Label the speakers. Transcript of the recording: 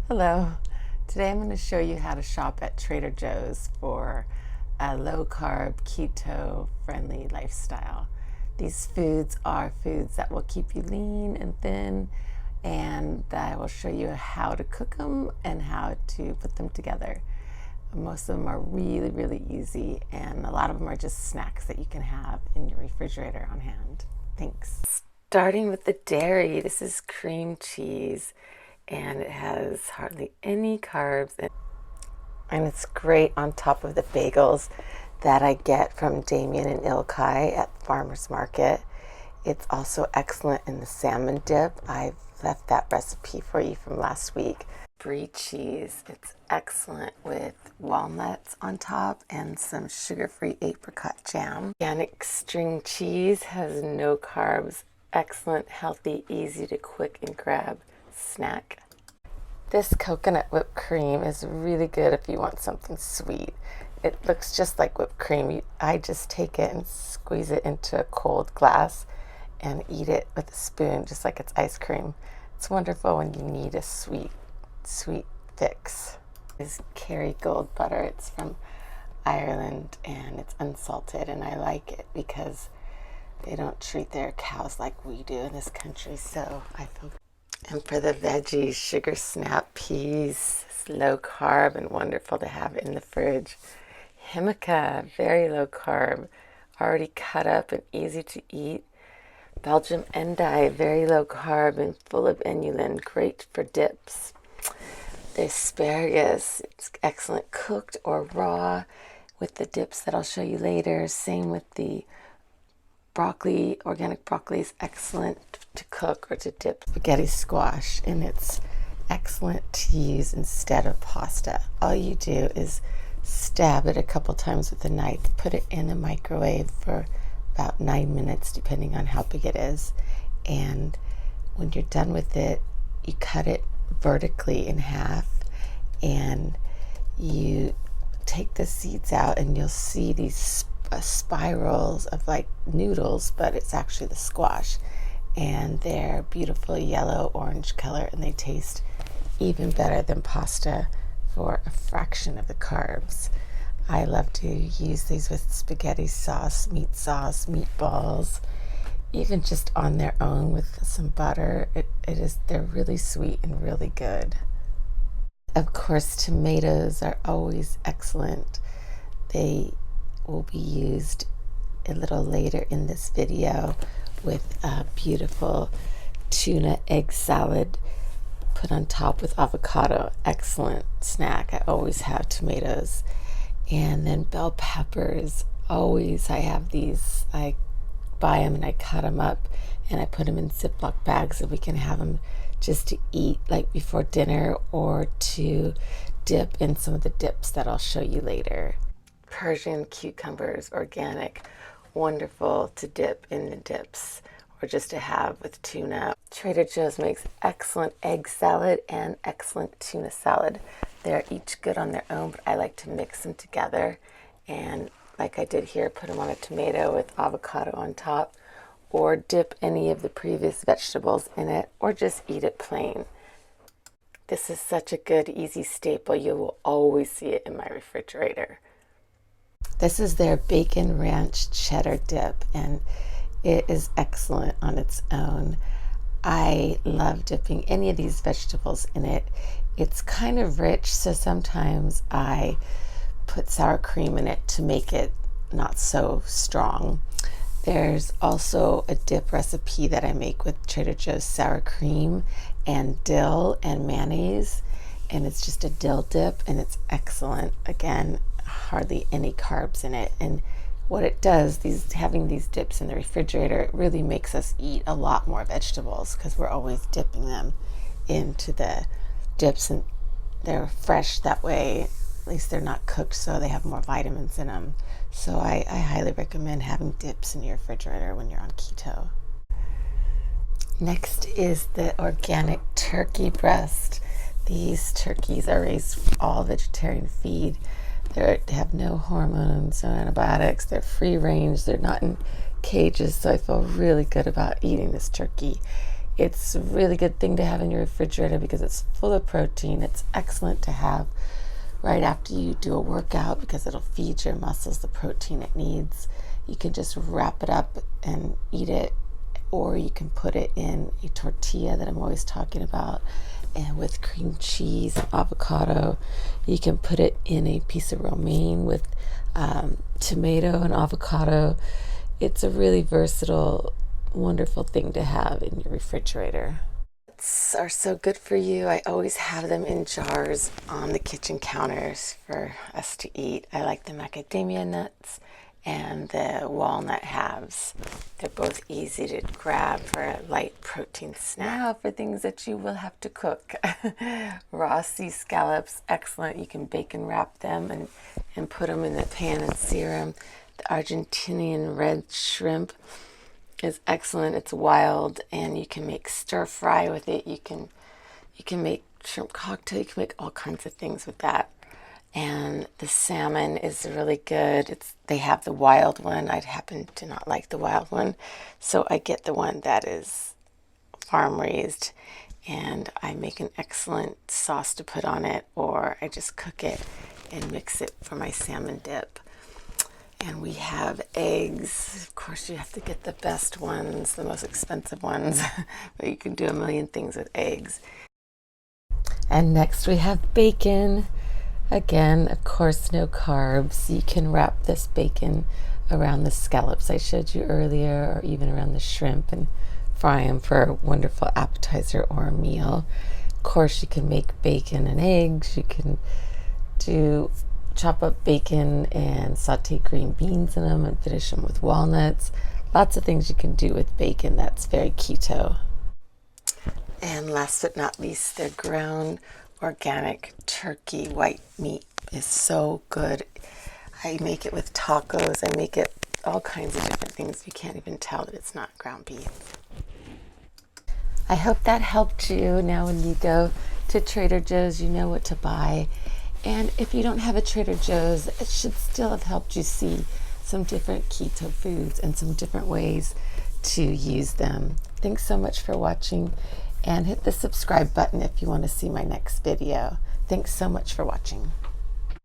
Speaker 1: Hello. Today I'm going to show you how to shop at Trader Joe's for a low-carb, keto-friendly lifestyle. These foods are foods that will keep you lean and thin, and I will show you how to cook them and how to put them together. Most of them are really, really easy, and a lot of them are just snacks that you can have in your refrigerator on hand. Thanks. Starting with the dairy, this is cream cheese, and it has hardly any carbs, and it's great on top of the bagels that I get from Damien and Ilkai at Farmer's Market. It's also excellent in the salmon dip. I've left that recipe for you from last week. Brie cheese, it's excellent with walnuts on top and some sugar-free apricot jam. Organic string cheese has no carbs, excellent, healthy, easy to quick and grab snack. This coconut whipped cream is really good if you want something sweet. It looks just like whipped cream. I just take it and squeeze it into a cold glass and eat it with a spoon just like it's ice cream. It's wonderful when you need a sweet fix. This is Kerrygold butter. It's from Ireland and it's unsalted, and I like it because they don't treat their cows like we do in this country, so I feel. And for the veggies, sugar snap peas, it's low carb and wonderful to have in the fridge. Himika, very low carb, already cut up and easy to eat. Belgium endive, very low carb and full of inulin, great for dips. The asparagus, it's excellent cooked or raw with the dips that I'll show you later. Same with the broccoli. Organic broccoli is excellent to cook or to dip. Spaghetti squash, and it's excellent to use instead of pasta. All you do is stab it a couple times with a knife, put it in a microwave for about 9 minutes depending on how big it is, and when you're done with it, you cut it vertically in half and you take the seeds out, and you'll see these spirals of like noodles, but it's actually the squash, and they're beautiful yellow orange color, and they taste even better than pasta for a fraction of the carbs. I love to use these with spaghetti sauce, meatballs, even just on their own with some butter. They're really sweet and really good. Of course, tomatoes are always excellent. They will be used a little later in this video with a beautiful tuna egg salad put on top with avocado. Excellent snack. I always have tomatoes. And then bell peppers, always I have these. I buy them and I cut them up and I put them in Ziploc bags so we can have them just to eat like before dinner or to dip in some of the dips that I'll show you later. Persian cucumbers, organic, wonderful to dip in the dips or just to have with tuna. Trader Joe's makes excellent egg salad and excellent tuna salad. They're each good on their own, but I like to mix them together, and like I did here, put them on a tomato with avocado on top, or dip any of the previous vegetables in it, or just eat it plain. This is such a good, easy staple. You will always see it in my refrigerator. This is their bacon ranch cheddar dip, and it is excellent on its own. I love dipping any of these vegetables in it. It's kind of rich, so sometimes I put sour cream in it to make it not so strong. There's also a dip recipe that I make with Trader Joe's sour cream and dill and mayonnaise, and it's just a dill dip, and it's excellent. Again, hardly any carbs in it, and what it does, having these dips in the refrigerator, it really makes us eat a lot more vegetables because we're always dipping them into the dips, and they're fresh that way. At least they're not cooked, so they have more vitamins in them. So I highly recommend having dips in your refrigerator when you're on keto. Next is the organic turkey breast. These turkeys are raised all vegetarian feed. They have no hormones, no antibiotics. They're free range. They're not in cages, so I feel really good about eating this turkey. It's a really good thing to have in your refrigerator because it's full of protein. It's excellent to have right after you do a workout because it'll feed your muscles the protein it needs. You can just wrap it up and eat it, or you can put it in a tortilla that I'm always talking about, and with cream cheese and avocado. You can put it in a piece of romaine with tomato and avocado. It's a really versatile, wonderful thing to have in your refrigerator. Nuts are so good for you. I always have them in jars on the kitchen counters for us to eat. I like the macadamia nuts and the walnut halves. They're both easy to grab for a light protein snack. Now for things that you will have to cook. Raw sea scallops, excellent. You can bacon wrap them and put them in the pan and sear them. The Argentinian red shrimp is excellent. It's wild, and you can make stir fry with it. You can make shrimp cocktail. You can make all kinds of things with that. And the salmon is really good. They have the wild one. I happen to not like the wild one, so I get the one that is farm raised, and I make an excellent sauce to put on it, or I just cook it and mix it for my salmon dip. And we have eggs. Of course, you have to get the best ones, the most expensive ones, but you can do a million things with eggs. And next we have bacon. Again, of course, no carbs. You can wrap this bacon around the scallops I showed you earlier, or even around the shrimp, and fry them for a wonderful appetizer or a meal. Of course, you can make bacon and eggs. You can chop up bacon and saute green beans in them and finish them with walnuts. Lots of things you can do with bacon that's very keto. And last but not least, the ground organic turkey white meat is so good. I make it with tacos. I make it all kinds of different things. You can't even tell that it's not ground beef. I hope that helped you. Now when you go to Trader Joe's, you know what to buy. And if you don't have a Trader Joe's, it should still have helped you see some different keto foods and some different ways to use them. Thanks so much for watching, and hit the subscribe button if you want to see my next video. Thanks so much for watching.